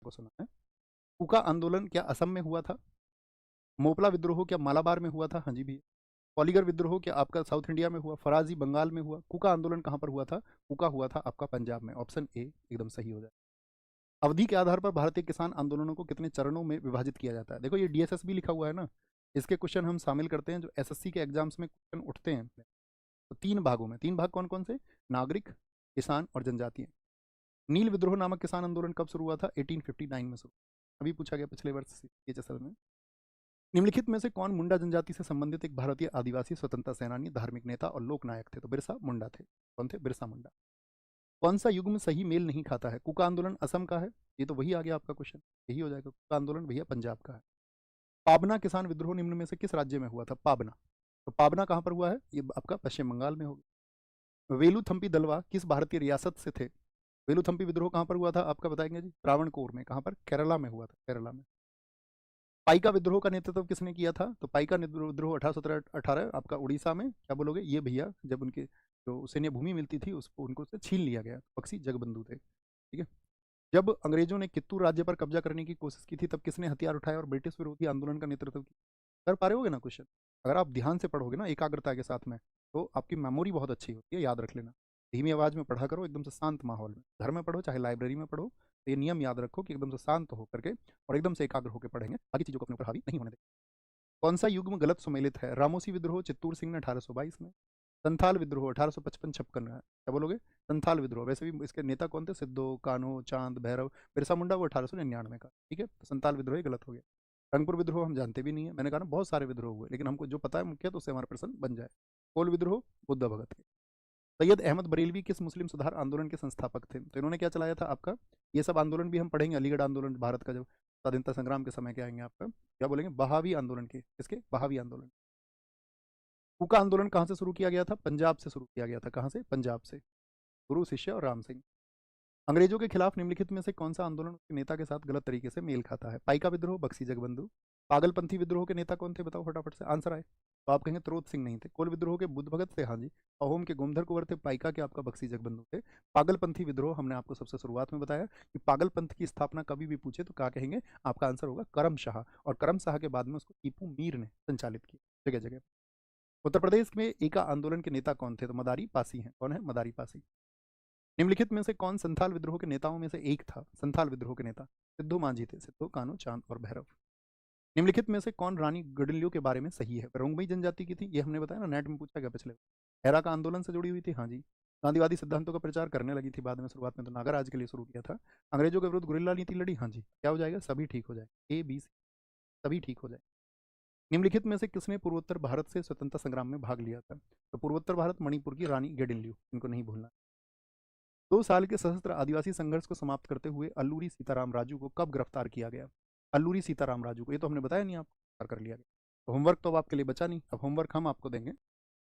आपको सुना है। कुका आंदोलन क्या असम में हुआ था? मोपला विद्रोह क्या मालाबार में हुआ था? हाँ जी भैया। पॉलीगर विद्रोह क्या आपका साउथ इंडिया में हुआ? फराजी बंगाल में हुआ? कुका आंदोलन कहाँ पर हुआ था? कुका हुआ था आपका पंजाब में। ऑप्शन ए एकदम सही हो जाए। अवधि के आधार पर भारतीय किसान आंदोलनों को कितने चरणों में विभाजित किया जाता है? देखो ये डीएसएस भी लिखा हुआ है ना, इसके क्वेश्चन हम शामिल करते हैं जो एसएससी के एग्जाम्स में क्वेश्चन उठते हैं। तो तीन भागों में, तीन भाग कौन कौन से? नागरिक, किसान और जनजातीय। नील विद्रोह नामक किसान आंदोलन कब शुरू हुआ था? 1859 में शुरू। अभी पूछा गया पिछले वर्ष एचएसएल में। निम्नलिखित में से कौन मुंडा जनजाति से संबंधित एक भारतीय आदिवासी स्वतंत्रता सेनानी, धार्मिक नेता और लोक नायक थे? तो बिरसा मुंडा थे। कौन थे? बिरसा मुंडा। कौन सा युग्म सही मेल नहीं खाता है? कुका आंदोलन असम का है, ये तो वही आ गया आपका क्वेश्चन, यही हो जाएगा। कुका आंदोलन भैया पंजाब का है। पाबना किसान विद्रोह निम्न में से किस राज्य में हुआ था? पाबना। तो पाबना कहाँ पर हुआ है? ये आपका पश्चिम बंगाल में होगा। वेलुथम्पी दलवा किस भारतीय रियासत से थे? वेलुथम्पी विद्रोह कहाँ पर हुआ था आपका बताएंगे जी? त्रावणकोर में। कहाँ पर? केरला में हुआ था, केरला में। पाइका विद्रोह का नेतृत्व किसने किया था? तो पाइका विद्रोह 1817-18 आपका उड़ीसा में, क्या बोलोगे ये भैया, जब उनके जो सैन्य भूमि मिलती थी उसको उनको से छीन लिया गया। बक्सी जगबंधु थे, ठीक है। जब अंग्रेजों ने कित्तूर राज्य पर कब्जा करने की कोशिश की थी तब किसने हथियार उठाए और ब्रिटिश विरोधी आंदोलन का नेतृत्व किया? कर पा रहे होगे ना क्वेश्चन? अगर आप ध्यान से पढ़ोगे ना एकाग्रता के साथ में, तो आपकी मेमोरी बहुत अच्छी होती है, याद रख लेना। धीमी आवाज में पढ़ा करो, एकदम से शांत माहौल में, घर में पढ़ो चाहे लाइब्रेरी में पढ़ो, तो ये नियम याद रखो कि एकदम से शांत होकर के और एकदम से एकाग्र होकर पढ़ेंगे, बाकी चीजों को अपने ऊपर हावी नहीं होने देंगे। कौन सा युग्म गलत सुमेलित है? रामोसी विद्रोह चित्तूर सिंह ने 1822 में, संथाल विद्रोह 1855-56 में। क्या बोलोगे? संथाल विद्रोह। वैसे भी इसके नेता कौन थे? सिद्धो कान्हो चांद भैरव। बिरसा मुंडा वो 1899 का, ठीक है। तो संथाल विद्रोह ही गलत हो गया। रंगपुर विद्रोह हम जानते भी नहीं है, मैंने कहा ना बहुत सारे विद्रोह हुए, लेकिन हमको जो पता है मुख्य तो उससे हमारा प्रश्न बन जाए। कोल विद्रोह बुद्ध भगत के। सैयद अहमद बरेलवी किस मुस्लिम सुधार आंदोलन के संस्थापक थे? तो इन्होंने क्या चलाया था आपका? ये सब आंदोलन भी हम पढ़ेंगे, अलीगढ़ आंदोलन भारत का जब स्वाधीनता संग्राम के समय के आएंगे आपका, क्या बोलेंगे? बहावी आंदोलन के। किसके? बहावी आंदोलन। हुक्का आंदोलन कहाँ से शुरू किया गया था? पंजाब से शुरू किया गया था। कहाँ से? पंजाब से। गुरु शिष्य और राम सिंह। अंग्रेजों के खिलाफ निम्नलिखित में से कौन सा आंदोलन उसके नेता के साथ गलत तरीके से मेल खाता है? पाइका विद्रोह, बक्सी जगबंधु। पागलपंथी विद्रोह के नेता कौन थे? बताओ फटाफट से आंसर आए तो आप कहेंगे त्रोत सिंह नहीं थे। कोल विद्रोह के बुद्ध भगत थे, हाँ जी। अहोम के गोमधर कुंवर थे। पाइका के आपका बक्सी जगबंधु थे। पागलपंथी विद्रोह हमने आपको सबसे शुरुआत में बताया कि पागलपंथ की स्थापना कभी भी पूछे तो क्या कहेंगे? आपका आंसर होगा करम शाह, और करम शाह के बाद में उसको टीपू मीर ने संचालित किया जगह जगह। उत्तर प्रदेश में एका आंदोलन के नेता कौन थे? तो मदारी पासी हैं। कौन है? मदारी पासी। निम्नलिखित में से कौन संथाल विद्रोह के नेताओं में से एक था? संथाल विद्रोह के नेता सिद्धू मांझी थे। सिद्धू कान्हू चांद और भैरव। निम्नलिखित में से कौन रानी गडिलियो के बारे में सही है? रोंगमई जनजाति की थी, ये हमने बताया ना, नेट में पूछा गया पिछले। हैरा का आंदोलन से जुड़ी हुई थी, हाँ जी। गांधीवादी सिद्धांतों का प्रचार करने लगी थी बाद में, शुरुआत में तो नागराज के लिए शुरू किया था। अंग्रेजों के विरुद्ध गुरिल्ला नीति लड़ी, हाँ जी। क्या हो जाएगा? सभी ठीक हो जाए, ए बी सी, सभी ठीक हो जाए। निम्नलिखित में से किसने पूर्वोत्तर भारत से स्वतंत्रता संग्राम में भाग लिया था? तो पूर्वोत्तर भारत मणिपुर की रानी गेडिल्यू, इनको नहीं भूलना। 2 साल के सशस्त्र आदिवासी संघर्ष को समाप्त करते हुए अल्लूरी सीताराम राजू को कब गिरफ्तार किया गया? अल्लूरी सीताराम राजू को, ये तो हमने बताया नहीं आपको, गिरफ्तार कर लिया गया। तो होमवर्क तो अब आपके लिए बचा नहीं, अब होमवर्क हम आपको देंगे।